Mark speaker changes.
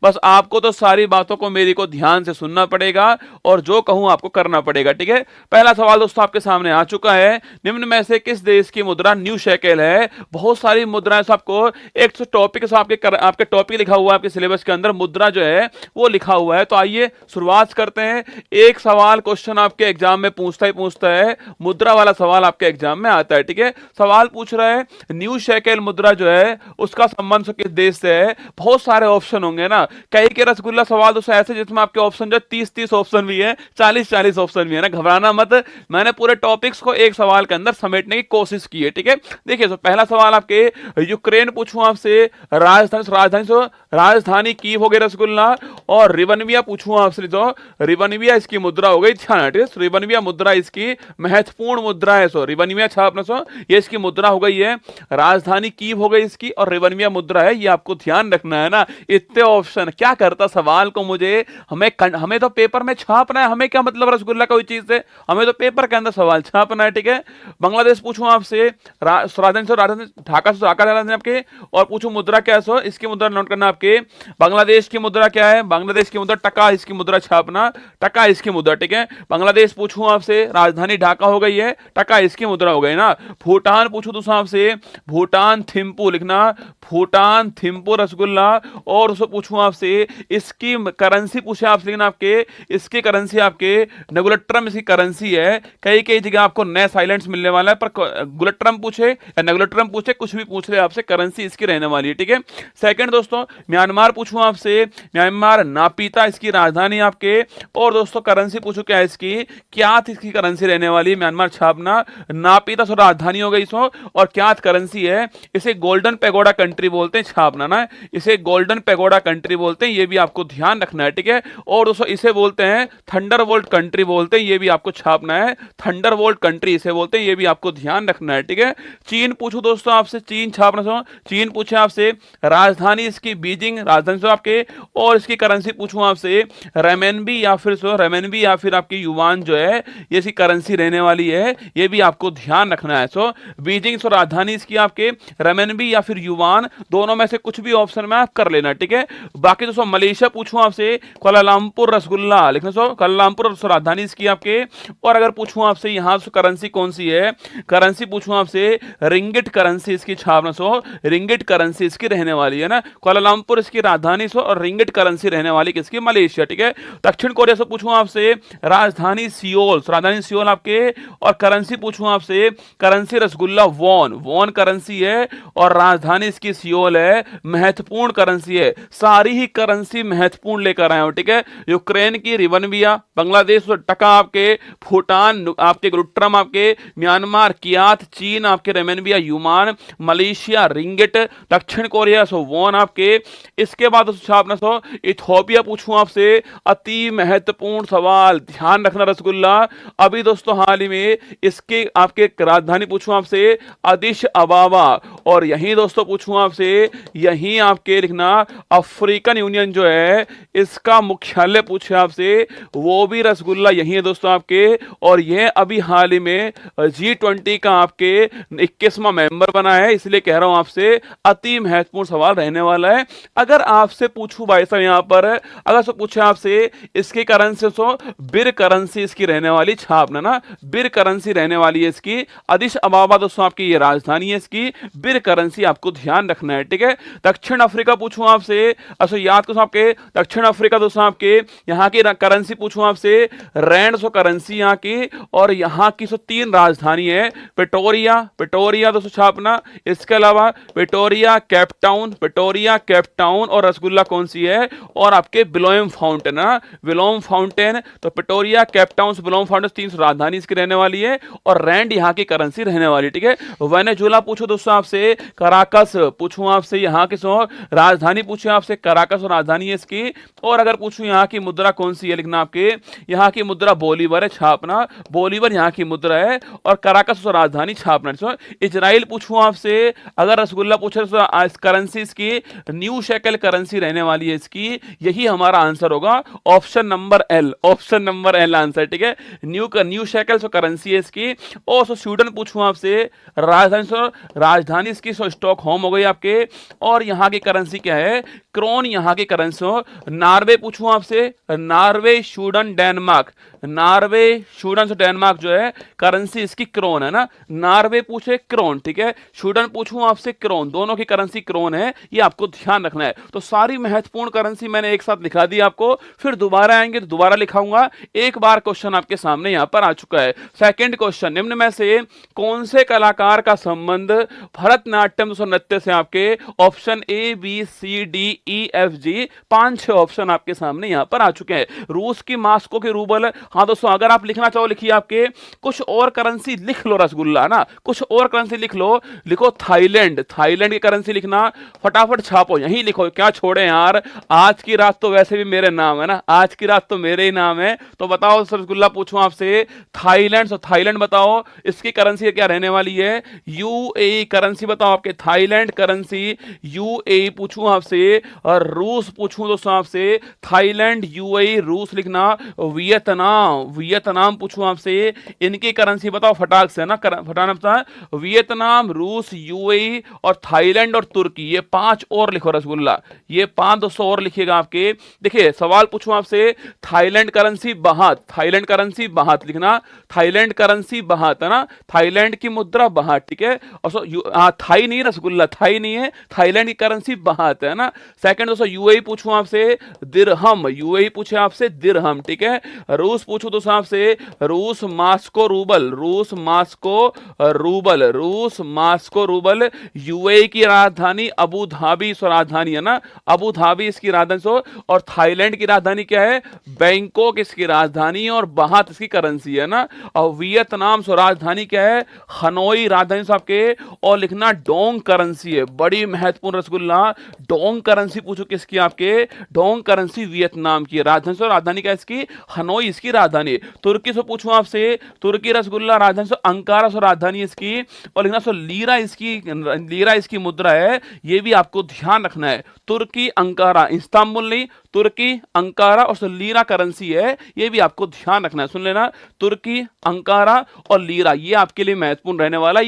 Speaker 1: बस आपको तो सारी बातों को मेरी को ध्यान से सुनना पड़ेगा और जो कहूं आपको करना पड़ेगा, ठीक है। पहला सवाल दोस्तों आपके सामने आ चुका है। निम्न में से किस देश की मुद्रा न्यू शेकेल है? बहुत सारी मुद्राएं आपको एक टॉपिक आपके टॉपिक लिखा हुआ है आपके सिलेबस के अंदर, मुद्रा जो है वो लिखा हुआ है। तो आइए शुरुआत करते हैं। एक सवाल क्वेश्चन आपके एग्जाम में पूछता ही पूछता है, मुद्रा वाला सवाल आपके एग्जाम में आता है, ठीक है। सवाल पूछ रहा है न्यू शेकेल मुद्रा जो है उसका संबंध किस देश से है? बहुत सारे ऑप्शन होंगे ना, कई के रसगुल्ला सवाल दोस्तों ऐसे जिसमें आपके ऑप्शन जो 30-30 ऑप्शन भी है, 40-40 ऑप्शन भी है ना, घबराना मत। मैंने पूरे टॉपिक्स को एक सवाल के अंदर समेटने की कोशिश की है, ठीक है। देखिए तो पहला सवाल आपके यूक्रेन पूछूं आपसे, राजधानी कीव हो गई रसगुल्ला, और रिवनविया पूछूं आपसे, जो रिवनविया इसकी मुद्रा हो गई, ध्यान, रिवनविया मुद्रा इसकी महत्वपूर्ण मुद्रा है। सो रिवनविया छापना, सो ये इसकी मुद्रा हो गई है, राजधानी कीव हो गई इसकी, और रिवनविया मुद्रा है, ये आपको ध्यान रखना है ना। इतने ऑप्शन क्या करता सवाल को, मुझे हमें तो पेपर में छापना है, हमें क्या मतलब रसगुल्ला कोई चीज से, हमें तो पेपर के अंदर सवाल छापना है, ठीक है। बांग्लादेश पूछूं आपसे, राजधानी ढाका से आपके, और पूछूं मुद्रा क्या है, सो इसकी मुद्रा नोट करना आपके। बांग्लादेश की मुद्रा क्या है? बांग्लादेश की मुद्रा टका, इसकी मुद्रा छापना, टका इसकी मुद्रा, ठीक है। बांग्लादेश पूछूं आपसे, राजधानी ढाका हो गई है, टका इसकी मुद्रा हो गई ना। भूटान पूछूं दूसरा आपसे, भूटान थिम्पू लिखना, भूटान थिम्पू रसगुल्ला, और उसको पूछूं आपसे इसकी करेंसी पूछे आपसे, लेकिन आपके इसकी करेंसी आपके नेगुलेट्रम इसकी करेंसी है। कई कई जगह आपको नए साइलेंट्स मिलने वाला है, पर गुलेट्रम पूछे या नेगुलेट्रम पूछे, कुछ भी पूछ ले आपसे, करेंसी इसकी रहने वाली है, ठीक है। सेकंड दोस्तों म्यांमार पूछूं आपसे, म्यांमार नापीता इसकी राजधानी आपके, और दोस्तों करेंसी पूछो क्या है इसकी, क्या इसकी करेंसी रहने वाली है, म्यांमार छापना, नापीता सो राजधानी हो गई सो, और क्या करेंसी है, इसे गोल्डन पैगोडा कंट्री बोलते हैं, छापना ना, इसे गोल्डन पैगोडा कंट्री बोलते हैं, ये भी आपको ध्यान रखना है, ठीक है। और दोस्तों इसे बोलते हैं थंडरबोल्ट कंट्री बोलते हैं, ये भी आपको छापना है, थंडरबोल्ट कंट्री इसे बोलते हैं, ये भी आपको ध्यान रखना है, ठीक है। चीन पूछो दोस्तों आपसे, चीन छापना, सो चीन पूछे आपसे, राजधानी इसकी बीजिंग, राजधानी सो आपके, और इसकी करेंसी पूछूं आपसे रेमेनबी या फिर सो रेमेनबी या फिर आपकी युवान जो है, ये इसकी करेंसी रहने वाली है, ये भी आपको ध्यान रखना है। सो बीजिंग सो राजधानी इसकी आपके, रेमेनबी या फिर युवान, दोनों में से कुछ भी ऑप्शन में आप कर लेना, ठीक है। बाकी दोस्तों मलेशिया पूछूं आपसे, कुआलालंपुर रसगुल्ला लिखना, सो कुआलालंपुर राजधानी इसकी आपके, और अगर पूछूं आपसे यहां से करेंसी कौन सी है, करेंसी पूछूं आपसे रिंगिट करेंसी इसकी छापना, सो रिंगिट करेंसी इसकी रहने वाली है ना, कुआलालंपुर इसकी राजधानी सो, और रिंगिट करेंसी रहने वाली किसकी, मलेशिया, ठीक है। दक्षिण कोरिया से पूछूं आपसे, राजधानी सियोल, राजधानी सियोल आपके, और करेंसी पूछूं आपसे, currency rasgulla won, won currency है, और राजधानी इसकी सियोल है, महत्वपूर्ण करेंसी है, सारी ही करेंसी महत्वपूर्ण लेकर आए हो, ठीक है। यूक्रेन की रिवनविया, बांग्लादेश टका आपके, भूटान आपके गुलेट्रम आपके, म्यांमार कियात, चीन आपके रेमेनविया युमान, मलेशिया रिंगिट, दक्षिण कोरिया सो वॉन आपके। इसके बाद छापना सो इथियोपिया पूछूं आपसे, अति महत्वपूर्ण सवाल, ध्यान रखना रसगुल्ला। अभी दोस्तों हाल ही में इसके आपके राजधानी पूछूं आपसे अदिश अबाबा, और यहीं दोस्तों पूछूं आपसे, यहीं आपके लिखना अफ्रीकन यूनियन जो है इसका मुख्यालय पूछे आपसे, वो भी रसगुल्ला यही है दोस्तों आपके, और यह अभी हाल ही में G20 का आपके 21वां मेंबर बना है, इसलिए कह रहा हूं आपसे अति महत्वपूर्ण सवाल रहने वाला है। अगर आपसे पूछूं भाई साहब यहां पर, अगर से पूछे आपसे इसकी करेंसी, सो बिर करेंसी इसकी रहने वाली, छापना ना, बिर करेंसी रहने वाली है इसकी, अदिश अबाबा दोस्तों आपकी ये राजधानी है इसकी, बिर करेंसी आपको ध्यान रखना है, ठीक है। दक्षिण अफ्रीका पूछूं आपसे, अच्छा याद करो आपके दक्षिण अफ्रीका दोस्तों आपके, यहां की करेंसी पूछूं आपसे रैंड सो करेंसी यहां की, और यहां की सो 3 राजधानी है, पिटोरिया, पिटोरिया दोस्तों छापना, इसके अलावा पिटोरिया कैपटाउन, पिटोरिया कैपटाउन, और रसगुल्ला कौन सी है, और आपके बिलोम फाउंटेन ना, बिलोम फाउंटेन, तो पिटोरिया कैपटाउन बिलोम फाउंटेन 3 राजधानी इसकी रहने वाली है, और रैंड यहां की करेंसी रहने वाली, ठीक है। वेनेजुएला पूछो दोस्तों आपसे, कराकस पूछूं आपसे, यहां की सो राजधानी पूछे आपसे, कराकस राजधानी है इसकी, और अगर पूछूं यहां की मुद्रा कौन सी है, लिखना आपके यहां की मुद्रा बोलीवर है, छापना, बोलीवर यहां की मुद्रा है, और कराकस राजधानी छापना। इजराइल पूछूं आपसे, अगर रसगुल्ला पूछे तो करेंसी इसकी न्यू शेकेल करेंसी रहने वाली है इसकी, यही हमारा आंसर होगा, option number L, option number L answer, ठीक है। न्यू शेकेल सो करेंसी है इसकी। और सो स्वीडन पूछूं आपसे, राजधानी इसकी सो स्टॉकहोम हो गई आपके, और यहां की करेंसी क्या है, क्रोन यहाँ की करेंसी हो। नॉर्वे पूछूं आपसे, Norway, Sweden, Denmark, Norway, Sweden से डेनमार्क जो है करेंसी इसकी क्रोन है ना। नॉर्वे पूछे क्रोन, ठीक है, स्वीडन पूछूं आपसे क्रोन, दोनों की करेंसी क्रोन है, ये आपको ध्यान रखना है। तो सारी महत्वपूर्ण करेंसी मैंने एक साथ लिखा दी आपको, फिर दोबारा आएंगे तो दोबारा लिखाऊंगा। एक बार क्वेश्चन आपके सामने यहां पर आ चुका है। सेकंड क्वेश्चन, निम्न में से कौन से कलाकार का संबंध भरतनाट्यम नृत्य से आपके, option A B C D E F G, 5-6 option आपके सामने यहां पर आ चुके हैं। रूस की मास्को के रूबल, हाँ दोस्तों अगर आप लिखना चाहो लिखिए, आपके कुछ और करेंसी लिख लो रसगुल्ला ना, कुछ और करेंसी लिख लो, लिखो थाईलैंड, थाईलैंड की करेंसी लिखना, फटाफट छापो, यहीं लिखो, क्या छोड़े यार, आज की रात तो वैसे भी मेरे नाम है ना, आज की रात तो मेरे ही नाम है। तो बताओ रसगुल्ला पूछूं आपसे, थाईलैंड, तो थाईलैंड बताओ इसकी करेंसी क्या रहने वाली है, यूएई करेंसी बताओ आपके, थाईलैंड करेंसी यूएई पूछूं आपसे, और रूस पूछूं दोस्तों आपसे, थाईलैंड, यूएई, रूस लिखना, वियतनाम, वियतनाम पूछूं आपसे, इनकी करेंसी बताओ फटाक से ना, फटाना पता, वियतनाम, रूस, यूएई और थाईलैंड और तुर्की, ये 5 और लिखो रसगुल्ला, ये 5 दोस्तों और लिखिएगा आपके। देखिए सवाल पूछूं आपसे, थाईलैंड करेंसी बाहत, थाईलैंड करेंसी बाहत लिखना, थाईलैंड करेंसी बाहत है ना, थाईलैंड की मुद्रा बाहत, ठीक है, और थाई नहीं रसगुल्ला, थाई नहीं है, थाईलैंड की करेंसी बाहत है ना। सेकंड दोस्तों यूएई पूछूं आपसे, दिरहम, यूएई पूछे आपसे दिरहम, ठीक है। रूस पूछूं दोस्तों आपसे, रूस मास्को रूबल, रूस मास्को रूबल, रूस मास्को रूबल, यूएई की राजधानी अबू धाबी, सो राजधानी है ना, अबू धाबी इसकी राजधानी सो, और थाईलैंड की राजधानी क्या है, बैंकॉक इसकी राजधानी, और बाहत इसकी करेंसी है ना। और वियतनाम सो राजधानी क्या है, हनोई राजधानी साहब के, और लिखना डोंग करेंसी है, बड़ी महत्वपूर्ण रसगुल्ला, डोंग करेंसी पूछो किसकी आपके, डोंग करेंसी वियतनाम की राजधानी से, राजधानी क्या इसकी, हनोई इसकी राजधानी। तुर्की से पूछूं आपसे, तुर्की रसगुल्ला राजधानी से अंकारा से राजधानी इसकी, और लिखना सो लीरा इसकी, लीरा इसकी मुद्रा है, ये भी आपको ध्यान रखना है। तुर्की अंकारा, इस्तांबुल नहीं, तुर्की अंकारा और सो लीरा करेंसी है, ये भी आपको ध्यान रखना है, सुन लेना, तुर्की अंकारा और लीरा, ये आपके लिए महत्वपूर्ण रहने वाला है।